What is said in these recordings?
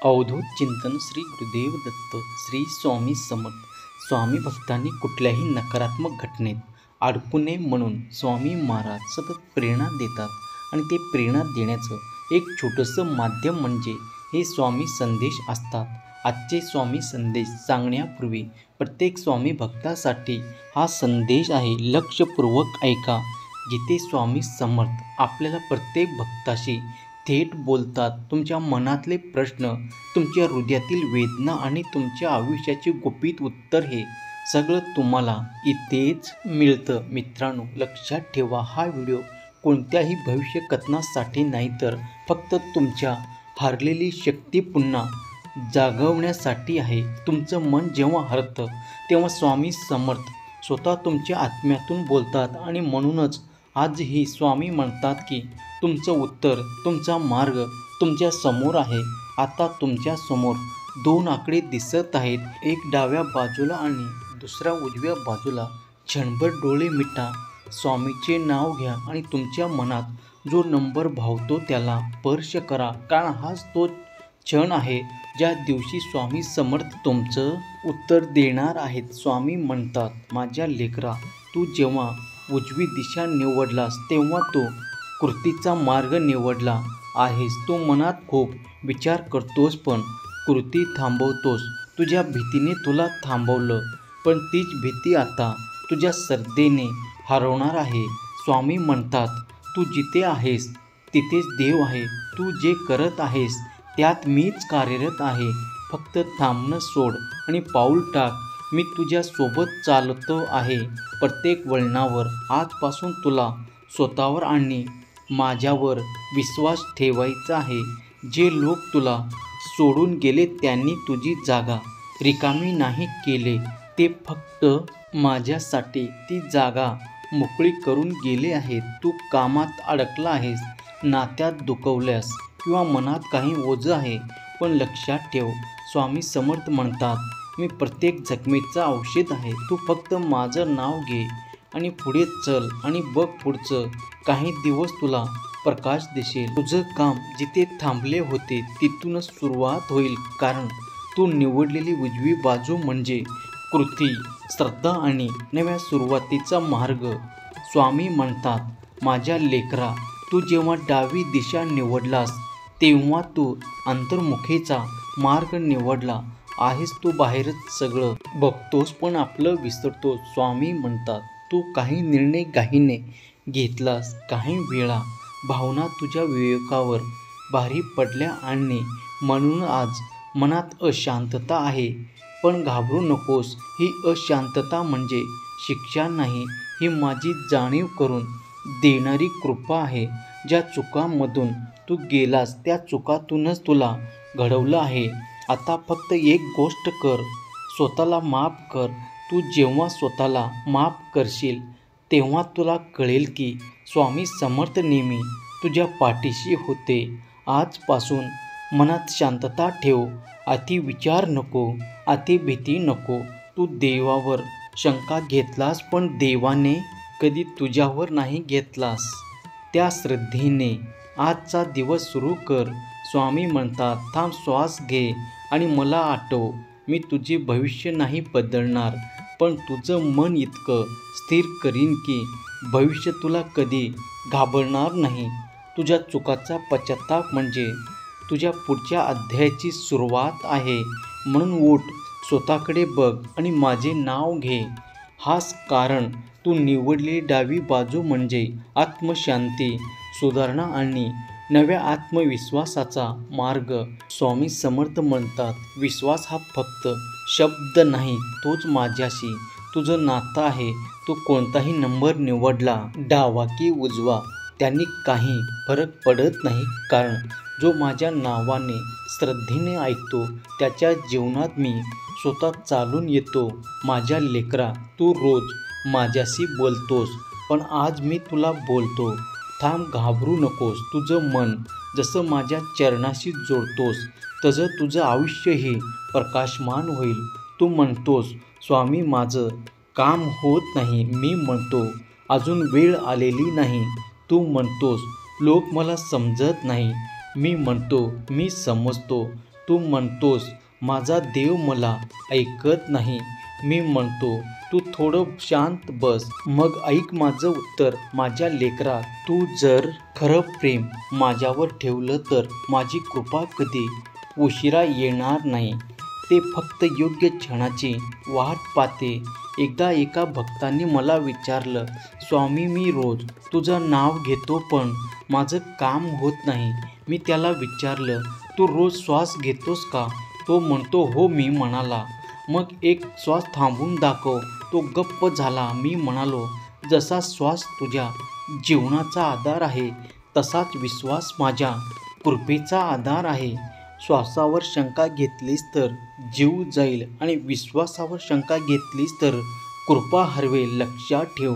अवधूत चिंतन श्री गुरुदेव दत्त श्री स्वामी समर्थ. स्वामी भक्तांनी कुठल्याही नकारात्मक घटनेत अडकू नये म्हणून स्वामी महाराज सतत प्रेरणा देतात आणि ते प्रेरणा देण्याचं एक छोटंसं माध्यम म्हणजे हे स्वामी संदेश असतात. आजचे स्वामी संदेश सांगण्यापूर्वी प्रत्येक स्वामी भक्तासाठी हा संदेश आहे. लक्षपूर्वक ऐका. जिथे स्वामी समर्थ आपल्याला प्रत्येक भक्ताशी थेट बोलतात. तुमच्या मनातले प्रश्न, तुमच्या हृदयातील वेदना आणि तुमच्या आयुष्याचे गुपित उत्तर हे सगळं तुम्हाला इथेच मिळतं. मित्रांनो, लक्षात ठेवा, हा व्हिडिओ कोणत्याही भविष्य कथनासाठी नाही, तर फक्त तुमच्या हरलेली शक्ती पुन्हा जागवण्यासाठी आहे. तुमचं मन जेव्हा हरतं तेव्हा स्वामी समर्थ स्वतः तुमच्या आत्म्यातून बोलतात आणि म्हणूनच आजही स्वामी म्हणतात की तुमचं उत्तर, तुमचा मार्ग तुमच्या समोर आहे. आता तुमच्या समोर दोन आकडे दिसत आहेत, एक डाव्या बाजूला आणि दुसरा उजव्या बाजूला. क्षणभर डोळे मिटा, स्वामीचे नाव घ्या आणि तुमच्या मनात जो नंबर भावतो त्याला स्पर्श करा, कारण हाच तो क्षण आहे ज्या दिवशी स्वामी समर्थ तुमचं उत्तर देणार आहेत. स्वामी म्हणतात, माझ्या लेकरा, तू जेव्हा उजवी दिशा निवडलास तेव्हा तो कृतीचा मार्ग निवडला आहेस. तू मनात खूप विचार करतोस पण कृती थांबवतोस. तुझ्या भीतीने तुला थांबवलं, पण तीच भीती आता तुझ्या श्रद्धेने हरवणार आहे. स्वामी म्हणतात, तू जिथे आहेस तिथेच देव आहे. तू जे करत आहेस त्यात मीच कार्यरत आहे. फक्त थांबणं सोड आणि पाऊल टाक. मी तुझ्या सोबत चालतो आहे प्रत्येक वळणावर. आजपासून तुला स्वतःवर आणि माझ्यावर विश्वास ठेवायचा आहे. जे लोक तुला सोडून गेले त्यांनी तुझी जागा रिकामी नाही केले, ते फक्त माझ्यासाठी ती जागा मोकळी करून गेले आहेत. तू कामात अडकला आहेस, नात्यात दुखवल्यास किंवा मनात काही ओझं आहे, पण लक्षात ठेव, स्वामी समर्थ म्हणतात, मी प्रत्येक जखमेचं औषध आहे. तू फक्त माझं नाव घे आणि पुढे चल आणि बघ, पुढचं काही दिवस तुला प्रकाश दिसेल. तुझं काम जिथे थांबले होते तिथूनच सुरुवात होईल, कारण तू निवडलेली उजवी बाजू म्हणजे कृती, श्रद्धा आणि नव्या सुरुवातीचा मार्ग. स्वामी म्हणतात, माझ्या लेकरा, तू जेव्हा डावी दिशा निवडलास तेव्हा तू अंतर्मुखीचा मार्ग निवडला आहेस. तू बाहेरच सगळं बघतोस पण आपलं विसरतोस. स्वामी म्हणतात, तू काही निर्णय घाईने घेतलास. काही वेळा भावना तुझ्या विवेकावर भारी पडल्या आणि म्हणून आज मनात अशांतता आहे. पण घाबरू नकोस, ही अशांतता म्हणजे शिक्षा नाही, ही माझी जाणीव करून देणारी कृपा आहे. ज्या चुकांमधून तू गेलास त्या चुकातूनच तुला घडवलं आहे. आता फक्त एक गोष्ट कर, स्वतःला माफ कर. तू जेव्हा स्वतःला माफ करशील तेव्हा तुला कळेल की स्वामी समर्थ नेहमी तुझ्या पाठीशी होते. आजपासून मनात शांतता ठेव. अति विचार नको, अति भीती नको. तू देवावर शंका घेतलास पण देवाने कधी तुझ्यावर नाही घेतलास. त्या श्रद्धेने आजचा दिवस सुरू कर. स्वामी म्हणतात, थांब, श्वास घे आणि मला आठव. मी तुझे भविष्य नाही बदलणार, पण तुझं मन इतकं स्थिर करीन की भविष्य तुला कधी घाबरणार नाही. तुझ्या चुकाचा पश्चाताप म्हणजे तुझ्या पुढच्या अध्यायाची सुरुवात आहे. म्हणून उठ, स्वतःकडे बघ आणि माझे नाव घे. हाच कारण तू निवडलेली डावी बाजू म्हणजे आत्मशांती, सुधारणा आणि नव्या आत्मविश्वासाचा मार्ग. स्वामी समर्थ म्हणतात, विश्वास हा फक्त शब्द नाही, तोच माझ्याशी तुझं नातं आहे. तू कोणताही नंबर निवडला, डावा की उजवा, त्यांनी काही फरक पडत नाही, कारण जो माझ्या नावाने श्रद्धेने ऐकतो त्याच्या जीवनात मी स्वतः चालून येतो. माझ्या लेकरा, तू रोज माझ्याशी बोलतोस, पण आज मी तुला बोलतो, थांब, घाबरू नकोस. तुझं मन जसं माझ्या चरणाशी जोडतोस तसं तुझं आयुष्यही प्रकाशमान होईल. तू म्हणतोस, स्वामी, माझं काम होत नाही. मी म्हणतो, अजून वेळ आलेली नाही. तू म्हणतोस, लोक मला समजत नाही. मी म्हणतो, मी समजतो. तू म्हणतोस माझा देव मला ऐकत नाही. मी म्हणतो तू थोडं शांत बस, मग ऐक माझं उत्तर. माझ्या लेकरा, तू जर खरं प्रेम माझ्यावर ठेवलं तर माझी कृपा कधी उशिरा येणार नाही. ते फक्त योग्य क्षणाची वाट पाहते. एकदा एका भक्ताने मला विचारलं, स्वामी मी रोज तुझं नाव घेतो पण माझं काम होत नाही. मी त्याला विचारलं, तू रोज श्वास घेतोस का? तो म्हणतो हो. मी म्हणाला, मग एक श्वास थांबवून दाखव. तो गप्प झाला. मी म्हणालो, जसा श्वास तुझ्या जीवनाचा आधार आहे तसाच विश्वास माझ्या कृपेचा आधार आहे. श्वासावर शंका घेतलीस तर जीव जाईल आणि विश्वासावर शंका घेतलीस तर कृपा हरवेल. लक्षात ठेव,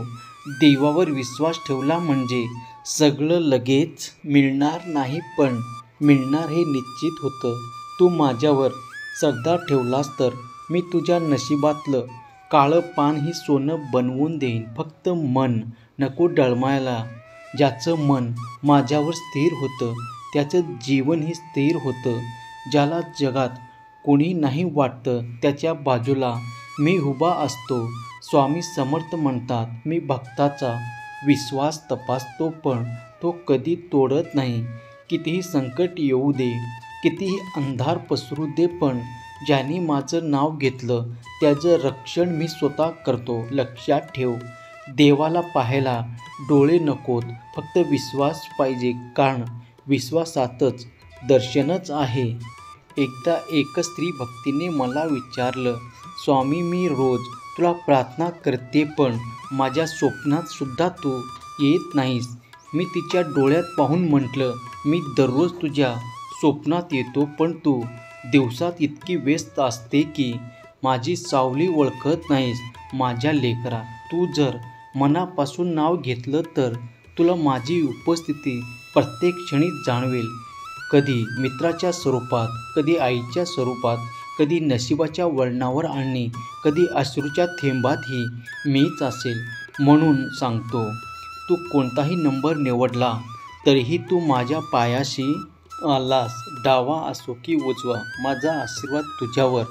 देवावर विश्वास ठेवला म्हणजे सगळं लगेच मिळणार नाही, पण मिळणार हे निश्चित होतं. तू माझ्यावर श्रद्धा ठेवलास तर मी तुझ्या नशिबातलं काळं पानही सोनं बनवून देईन. फक्त मन नको डळमळायला. ज्याचं मन माझ्यावर स्थिर होतं त्याचं जीवनही स्थिर होतं. ज्याला जगात कोणी नाही वाटतं त्याच्या बाजूला मी उभा असतो. स्वामी समर्थ म्हणतात, मी भक्ताचा विश्वास तपासतो पण तो कधी तोडत नाही. कितीही संकट येऊ दे, कितीही अंधार पसरू दे, पण ज्याने माझं नाव घेतलं त्याचं रक्षण मी स्वतः करतो. लक्षात ठेव, देवाला पाहायला डोळे नकोत, फक्त विश्वास पाहिजे, कारण विश्वासातच दर्शनच आहे. एकदा एक स्त्री भक्तीने मला विचारलं, स्वामी मी रोज तुला प्रार्थना करते पण माझ्या स्वप्नात सुद्धा तू येत नाहीस. मी तिच्या डोळ्यात पाहून म्हटलं, मी दररोज तुझ्या स्वप्नात येतो पण तू दिवसात इतकी व्यस्त असते की माझी सावली ओळखत नाहीस. माझ्या लेकरा, तू जर मनापासून नाव घेतलं तर तुला माझी उपस्थिती प्रत्येक क्षणी जाणवेल. कधी मित्राच्या स्वरूपात, कधी आईच्या स्वरूपात, कधी नशिबाच्या वळणावर आणि कधी अश्रूच्या थेंबातही मीच असेल. म्हणून सांगतो, तू कोणताही नंबर निवडला तरीही तू माझ्या पायाशी आलास. डावा असो की उजवा, माझा आशीर्वाद तुझ्यावर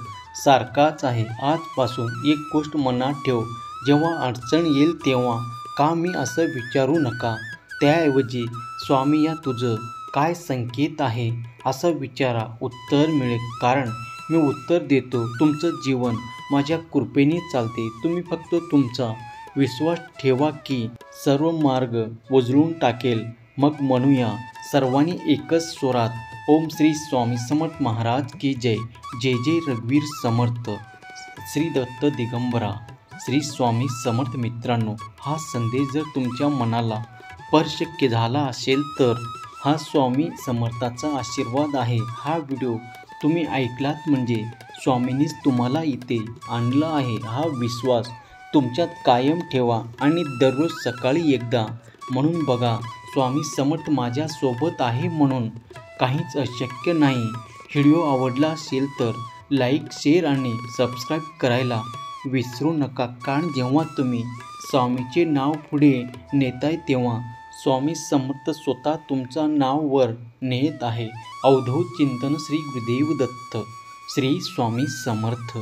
सारखाच आहे. आजपासून एक गोष्ट मनात ठेव, जेव्हा अडचण येईल तेव्हा का मी असं विचारू नका. त्याऐवजी स्वामी या तुझं काय संकेत आहे असं विचारा. उत्तर मिळेल, कारण मी उत्तर देतो. तुमचं जीवन माझ्या कृपेने चालते. तुम्ही फक्त तुमचा विश्वास ठेवा की सर्व मार्ग उजळून टाकेल. मग म्हणूया सर्वांनी एकच स्वरात, ओम श्री स्वामी समर्थ महाराज की जय. जय जय रघुवीर समर्थ. श्री दत्त दिगंबरा. श्री स्वामी समर्थ. मित्रांनो, हा संदेश जर तुमच्या मनाला स्पर्श झाला असेल तर हा स्वामी समर्थाचा आशीर्वाद आहे. हा व्हिडिओ तुम्ही ऐकलात म्हणजे स्वामींनीच तुम्हाला इथे आणलं आहे. हा विश्वास तुमच्यात कायम ठेवा आणि दररोज सकाळी एकदा म्हणून बघा, स्वामी समर्थ माझ्यासोबत आहे म्हणून काहीच अशक्य नाही. व्हिडिओ आवडला असेल तर लाईक, शेअर आणि सबस्क्राईब करायला विसरू नका, कारण जेव्हा तुम्ही स्वामीचे नाव पुढे नेताय तेव्हा स्वामी समर्थ स्वतः तुमचा नाव वर नेत आहे. अवधूत चिंतन. श्री गुरुदेव दत्त. श्री स्वामी समर्थ.